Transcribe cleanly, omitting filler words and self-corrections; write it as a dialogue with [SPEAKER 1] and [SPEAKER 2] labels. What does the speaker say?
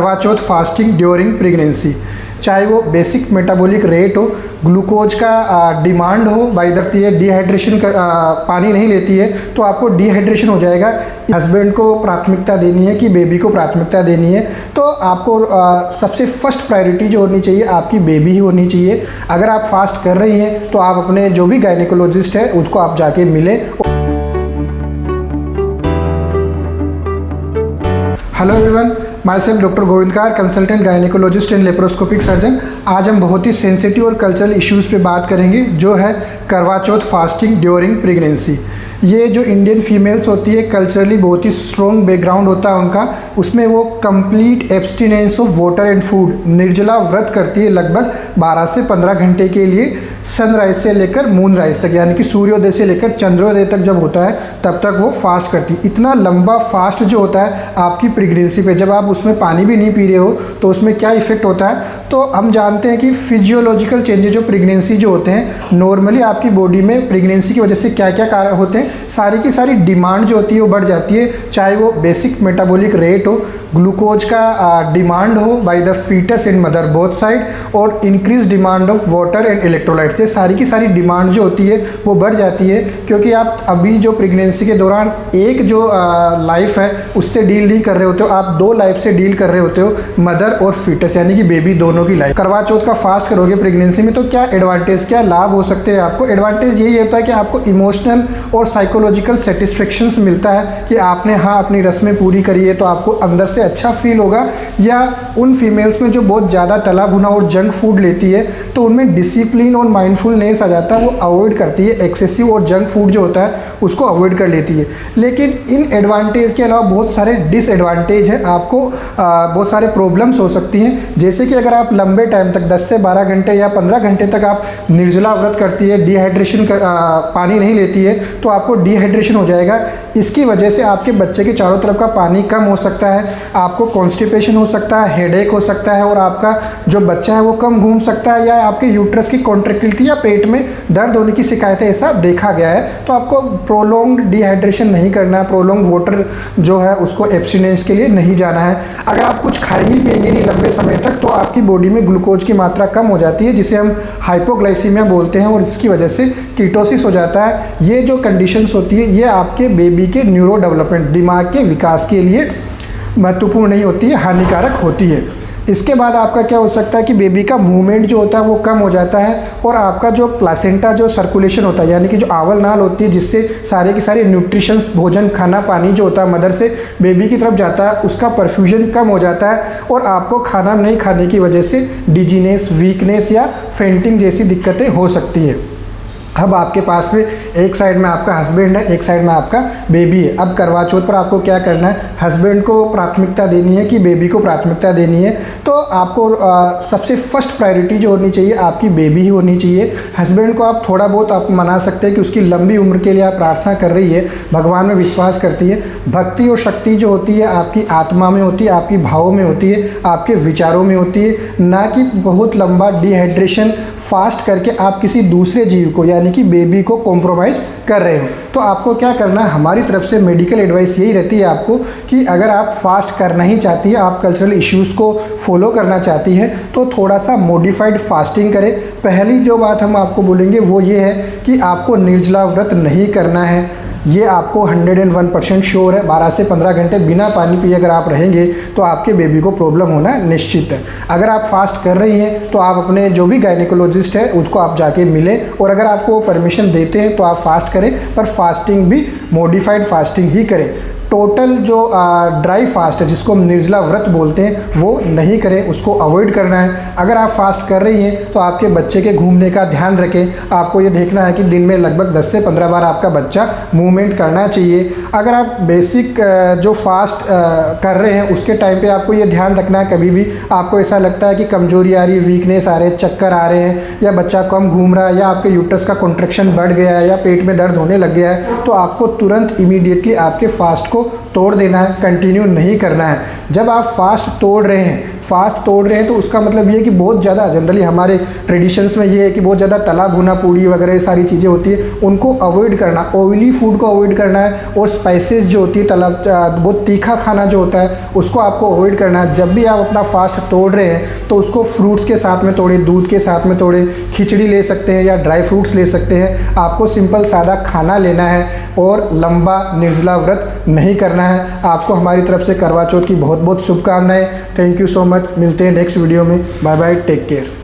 [SPEAKER 1] करवा चौथ fasting during pregnancy, चाहे वो बेसिक मेटाबॉलिक रेट हो, ग्लूकोज का डिमांड हो, बाई दरती है डिहाइड्रेशन का पानी नहीं लेती है तो आपको डिहाइड्रेशन हो जाएगा। हस्बैंड को प्राथमिकता देनी है कि बेबी को प्राथमिकता देनी है, तो आपको सबसे फर्स्ट प्रायोरिटी जो होनी चाहिए आपकी बेबी ही होनी चाहिए। अगर आप फास्ट कर रही हैं तो आप अपने जो भी गायनेकोलॉजिस्ट है उसको आप जाके मिलें। Hello everyone, my self doctor गोविंदकार, consultant gynaecologist and laparoscopic surgeon. आज हम बहुत ही सेंसिटिव और कल्चरल इश्यूज़ पे बात करेंगे, जो है करवा चौथ फास्टिंग ड्यूरिंग प्रेगनेंसी। ये जो इंडियन फीमेल्स होती है, कल्चरली बहुत ही स्ट्रॉन्ग बैकग्राउंड होता है उनका, उसमें वो complete abstinence of water and food, निर्जला व्रत करती है लगभग 12 से 15 घंटे के लिए, सनराइज से लेकर मूनराइज तक, यानी कि सूर्योदय से लेकर चंद्रोदय तक जब होता है तब तक वो फास्ट करती है। इतना लंबा फास्ट जो होता है आपकी प्रेगनेंसी पे, जब आप उसमें पानी भी नहीं पी रहे हो तो उसमें क्या इफेक्ट होता है, तो हम जानते हैं कि फिजियोलॉजिकल चेंजेस जो प्रेगनेंसी जो होते हैं, नॉर्मली आपकी बॉडी में प्रेगनेंसी की वजह से क्या क्या कारण होते हैं, सारी की सारी डिमांड जो होती है वो बढ़ जाती है। चाहे वो बेसिक मेटाबॉलिक रेट हो, ग्लूकोज का डिमांड हो by the foetus and mother both side, और increase demand of water and electrolyte से सारी की सारी डिमांड जो होती है वो बढ़ जाती है। क्योंकि आप अभी जो प्रेगनेंसी के दौरान एक जो लाइफ है उससे डील नहीं कर रहे होते हो, आप दो लाइफ से डील कर रहे होते हो, मदर और फीटस यानी कि बेबी दोनों की लाइफ। करवा चौथ का फास्ट करोगे प्रेगनेंसी में तो क्या एडवांटेज, क्या लाभ हो सकते हैं आपको। एडवांटेज यही होता है कि आपको इमोशनल और साइकोलॉजिकल सेटिस्फेक्शंस मिलता है कि आपने अपनी रस्में पूरी करी है, तो आपको अंदर से अच्छा फील होगा। या उन फीमेल्स में जो बहुत ज़्यादा तला भुना और जंक फूड लेती है तो उनमें डिसिप्लिन और माइंडफुलनेस आ जाता है, वो अवॉइड करती है, एक्सेसिव और जंक फूड जो होता है उसको अवॉइड कर लेती है। लेकिन इन एडवांटेज के अलावा बहुत सारे डिसएडवांटेज हैं, आपको बहुत सारे प्रॉब्लम्स हो सकती हैं। जैसे कि अगर आप लंबे टाइम तक 10 से 12 घंटे या 15 घंटे तक आप निर्जला व्रत करती है, डिहाइड्रेशन पानी नहीं लेती है, तो आपको डिहाइड्रेशन हो जाएगा। इसकी वजह से आपके बच्चे के चारों तरफ का पानी कम हो सकता है, आपको कॉन्स्टिपेशन हो सकता है, हेडेक हो सकता है, और आपका जो बच्चा है वो कम घूम सकता है, या आपके यूट्रस की कॉन्ट्रैक्टिलिटी या पेट में दर्द होने की शिकायतें ऐसा देखा गया है। तो आपको प्रोलॉन्ग डिहाइड्रेशन नहीं करना है, प्रोलॉन्ग वाटर जो है उसको एब्स्टिनेंस के लिए नहीं जाना है। अगर आप कुछ खाएंगे पिएंगे नहीं लंबे समय तक तो आपकी बॉडी में ग्लूकोज की मात्रा कम हो जाती है, जिसे हम हाइपोग्लाइसीमिया बोलते हैं, और इसकी वजह से कीटोसिस हो जाता है। ये जो कंडीशंस होती है ये आपके बेबी के न्यूरो डेवलपमेंट, दिमाग के विकास के लिए महत्वपूर्ण नहीं होती है, हानिकारक होती है। इसके बाद आपका क्या हो सकता है कि बेबी का मूवमेंट जो होता है वो कम हो जाता है, और आपका जो प्लासेंटा जो सर्कुलेशन होता है, यानी कि जो आवल नाल होती है जिससे सारे के सारे न्यूट्रिशंस, भोजन, खाना, पानी जो होता है मदर से बेबी की तरफ जाता है, उसका परफ्यूजन कम हो जाता है, और आपको खाना नहीं खाने की वजह से डिजीनेस, वीकनेस या फेंटिंग जैसी दिक्कतें हो सकती है। अब आपके पास में एक साइड में आपका हस्बैंड है, एक साइड में आपका बेबी है। अब करवा चौथ पर आपको क्या करना है, हस्बैंड को प्राथमिकता देनी है कि बेबी को प्राथमिकता देनी है, तो आपको सबसे फर्स्ट प्रायोरिटी जो होनी चाहिए आपकी बेबी ही होनी चाहिए। हस्बैंड को आप थोड़ा बहुत आप मना सकते हैं कि उसकी लंबी उम्र के लिए आप प्रार्थना कर रही है, भगवान में विश्वास करती है। भक्ति और शक्ति जो होती है आपकी आत्मा में होती है, आपकी भावों में होती है, आपके विचारों में होती है, ना कि बहुत लंबा डिहाइड्रेशन फास्ट करके आप किसी दूसरे जीव को यानी कि बेबी को कॉम्प्रोमाइज़ कर रहे हो। तो आपको क्या करना है, हमारी तरफ से मेडिकल एडवाइस यही रहती है आपको कि अगर आप फास्ट करना ही चाहती है, आप कल्चरल इश्यूज़ को फॉलो करना चाहती हैं, तो थोड़ा सा मॉडिफाइड फास्टिंग करें। पहली जो बात हम आपको बोलेंगे वो ये है कि आपको निर्जला व्रत नहीं करना है, ये आपको 101% श्योर है। 12 से 15 घंटे बिना पानी पिए अगर आप रहेंगे तो आपके बेबी को प्रॉब्लम होना निश्चित है। अगर आप फास्ट कर रही हैं तो आप अपने जो भी गायनेकोलॉजिस्ट है उसको आप जाके मिलें, और अगर आपको वो परमिशन देते हैं तो आप फास्ट करें, पर फास्टिंग भी मॉडिफाइड फास्टिंग ही करें। टोटल जो ड्राई फास्ट है जिसको हम निर्जला व्रत बोलते हैं वो नहीं करें, उसको अवॉइड करना है। अगर आप फास्ट कर रही हैं तो आपके बच्चे के घूमने का ध्यान रखें। आपको ये देखना है कि दिन में लगभग 10 से 15 बार आपका बच्चा मूवमेंट करना चाहिए। अगर आप बेसिक जो फास्ट कर रहे हैं उसके टाइम पे आपको ये ध्यान रखना है, कभी भी आपको ऐसा लगता है कि कमजोरी आ रही है, वीकनेस आ रहे हैं, चक्कर आ रहे हैं, या बच्चा कम घूम रहा है, या आपके यूट्रस का कॉन्ट्रैक्शन बढ़ गया है, या पेट में दर्द होने लग गया है, तो आपको तुरंत इमीडिएटली आपके फास्ट को तोड़ देना है, कंटिन्यू नहीं करना है। जब आप फास्ट तोड़ रहे हैं, फास्ट तोड़ रहे हैं तो उसका मतलब ये है कि बहुत ज़्यादा जनरली हमारे ट्रेडिशंस में ये है कि बहुत ज़्यादा तला भुना पूड़ी वगैरह ये सारी चीज़ें होती है, उनको अवॉइड करना, ऑयली फूड को अवॉइड करना है। और स्पाइसेस जो होती है, तला बहुत तीखा खाना जो होता है उसको आपको अवॉइड करना है। जब भी आप अपना फास्ट तोड़ रहे हैं तो उसको फ्रूट्स के साथ में तोड़े, दूध के साथ में तोड़े, खिचड़ी ले सकते हैं या ड्राई फ्रूट्स ले सकते हैं। आपको सिंपल सादा खाना लेना है और लंबा निर्जला व्रत नहीं करना है। आपको हमारी तरफ से करवा चौथ की बहुत बहुत शुभकामनाएं। Thank you so much. मिलते हैं नेक्स्ट वीडियो में। Bye bye, take care.